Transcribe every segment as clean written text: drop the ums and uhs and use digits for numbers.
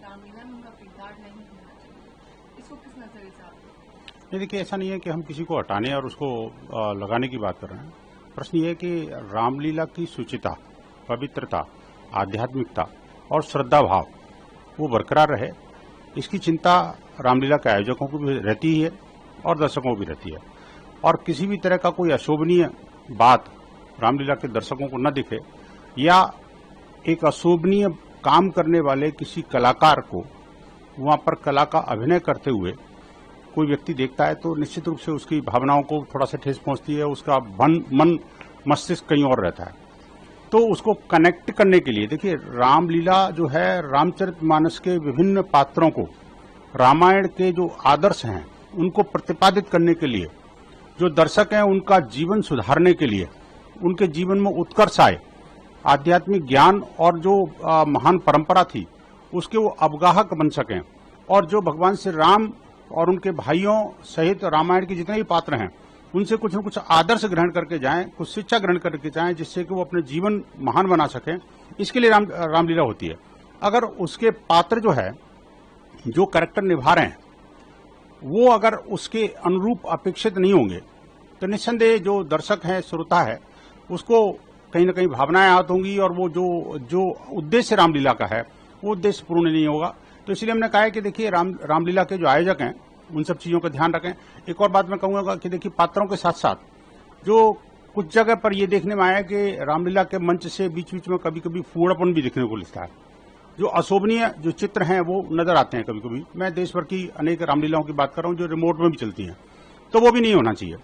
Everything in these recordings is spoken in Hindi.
रामलीला में उनका किरदार नहीं होना चाहिए, इसको किस नजरिए से आप? नहीं, देखिए, ऐसा नहीं है कि हम किसी को हटाने और उसको लगाने की बात कर रहे हैं। प्रश्न ये है कि रामलीला की शुचिता, पवित्रता, आध्यात्मिकता और श्रद्धा भाव वो बरकरार रहे, इसकी चिंता रामलीला के आयोजकों को भी रहती है और दर्शकों को भी रहती है। और किसी भी तरह का कोई अशोभनीय बात रामलीला के दर्शकों को न दिखे या एक अशोभनीय काम करने वाले किसी कलाकार को वहां पर कला का अभिनय करते हुए कोई व्यक्ति देखता है तो निश्चित रूप से उसकी भावनाओं को थोड़ा सा ठेस पहुंचती है, उसका मन मस्तिष्क कहीं और रहता है। तो उसको कनेक्ट करने के लिए, देखिए, रामलीला जो है रामचरितमानस के विभिन्न पात्रों को, रामायण के जो आदर्श हैं उनको प्रतिपादित करने के लिए, जो दर्शक हैं उनका जीवन सुधारने के लिए, उनके जीवन में उत्कर्ष आए, आध्यात्मिक ज्ञान और जो महान परंपरा थी उसके वो अवगाहक बन सकें, और जो भगवान श्री राम और उनके भाइयों सहित रामायण के जितने भी पात्र हैं उनसे कुछ न कुछ आदर्श ग्रहण करके जाएं, कुछ शिक्षा ग्रहण करके जाएं, जिससे कि वो अपने जीवन महान बना सकें। इसके लिए रामलीला होती है। अगर उसके पात्र जो है, जो कैरेक्टर निभा रहे हैं, वो अगर उसके अनुरूप अपेक्षित नहीं होंगे तो निस्संदेह जो दर्शक है, श्रोता है, उसको कहीं न कहीं भावनाएं आहत होंगी और वो जो उद्देश्य रामलीला का है वो उद्देश्य पूर्ण नहीं होगा। तो इसलिए हमने कहा है कि देखिए, रामलीला के जो आयोजक हैं उन सब चीजों का ध्यान रखें। एक और बात मैं कहूंगा कि देखिए, पात्रों के साथ साथ जो कुछ जगह पर ये देखने में आया है कि रामलीला के मंच से बीच बीच में कभी कभी फूहड़पन भी दिखने को मिलता है, जो अशोभनीय जो चित्र हैं वो नजर आते हैं कभी कभी। मैं देश भर की अनेक रामलीलाओं की बात कर रहा हूं जो रिमोट में भी चलती हैं, तो वो भी नहीं होना चाहिए।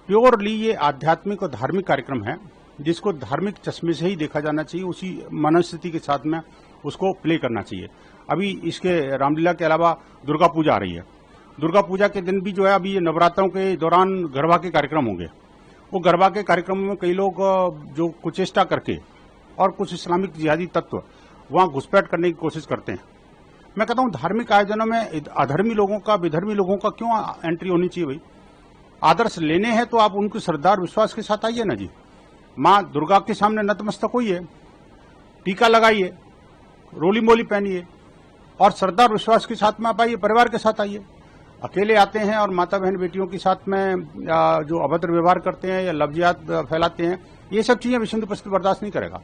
प्योरली ये आध्यात्मिक और धार्मिक कार्यक्रम है जिसको धार्मिक चश्मे से ही देखा जाना चाहिए, उसी मनस्थिति के साथ में उसको प्ले करना चाहिए। अभी इसके रामलीला के अलावा दुर्गा पूजा आ रही है। दुर्गा पूजा के दिन भी जो है, अभी ये नवरात्रों के दौरान गरबा के कार्यक्रम होंगे। वो गरबा के कार्यक्रम में कई लोग जो कुचेष्टा करके और कुछ इस्लामिक जिहादी तत्व वहां घुसपैठ करने की कोशिश करते हैं। मैं कहता हूं, धार्मिक आयोजनों में अधर्मी लोगों का, विधर्मी लोगों का क्यों एंट्री होनी चाहिए? भाई, आदर्श लेने हैं तो आप उनके श्रद्धा और विश्वास के साथ आइए ना जी। माँ दुर्गा के सामने नतमस्तक होइए, टीका लगाइए, रोली मोली पहनिए और श्रद्धा और विश्वास के साथ में आप आइए, परिवार के साथ आइए। अकेले आते हैं और माता बहन बेटियों के साथ में जो अभद्र व्यवहार करते हैं या लफ्जियात फैलाते हैं, ये सब चीजें विश्व हिंदू परिषद बर्दाश्त नहीं करेगा।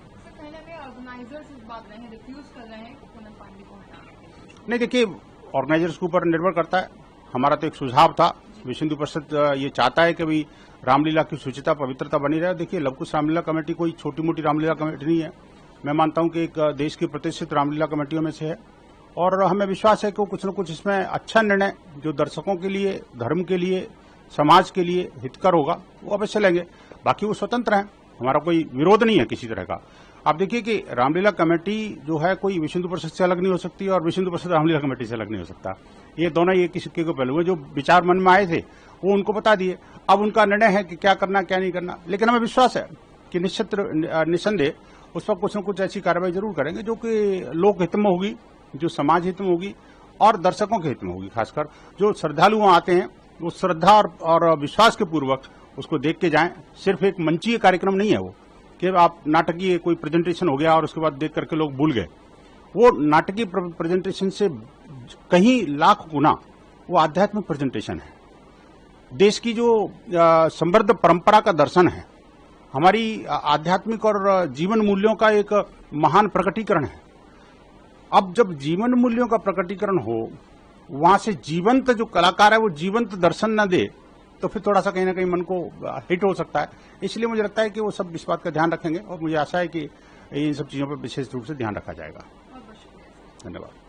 नहीं, देखिए, ऑर्गेनाइजर्स के ऊपर निर्भर करता है। हमारा तो एक सुझाव था, विश्व हिंदू परिषद ये चाहता है कि भाई रामलीला की शुचिता, पवित्रता बनी रहे। देखिए, लवकुश रामलीला कमेटी कोई छोटी मोटी रामलीला कमेटी नहीं है। मैं मानता हूं कि एक देश की प्रतिष्ठित रामलीला कमेटियों में से है और हमें विश्वास है कि कुछ न कुछ इसमें अच्छा निर्णय जो दर्शकों के लिए, धर्म के लिए, समाज के लिए हितकर होगा वो अवश्य लेंगे। बाकी वो स्वतंत्र हैं, हमारा कोई विरोध नहीं है किसी तरह का। आप देखिए कि रामलीला कमेटी जो है कोई विश्व हिंदू परिषद से अलग नहीं हो सकती और विश्व हिंदू परिषद रामलीला कमेटी से अलग नहीं हो सकता। ये दोनों एक ही सिक्के के पहलू है। जो विचार मन में आए थे वो उनको बता दिए, अब उनका निर्णय है कि क्या करना क्या नहीं करना। लेकिन हमें विश्वास है कि निस्संदेह उस पर कुछ न कुछ ऐसी कार्रवाई जरूर करेंगे जो कि लोक हित में होगी, जो समाज हित में होगी और दर्शकों के हित में होगी। खासकर जो श्रद्धालु वहां आते हैं वो श्रद्धा और विश्वास के पूर्वक उसको देख के जाएं। सिर्फ एक मंचीय कार्यक्रम नहीं है वो कि आप नाटकीय कोई प्रेजेंटेशन हो गया और उसके बाद देख करके लोग भूल गए। वो नाटकीय प्रेजेंटेशन से कहीं लाख गुना वो आध्यात्मिक प्रेजेंटेशन है। देश की जो समृद्ध परंपरा का दर्शन है, हमारी आध्यात्मिक और जीवन मूल्यों का एक महान प्रकटीकरण है। अब जब जीवन मूल्यों का प्रकटीकरण हो, वहां से जीवंत जो कलाकार है वो जीवंत दर्शन न दे तो फिर थोड़ा सा कहीं ना कहीं मन को हिट हो सकता है। इसलिए मुझे लगता है कि वो सब इस बात का ध्यान रखेंगे और मुझे आशा है कि इन सब चीजों पर विशेष रूप से ध्यान रखा जाएगा। धन्यवाद।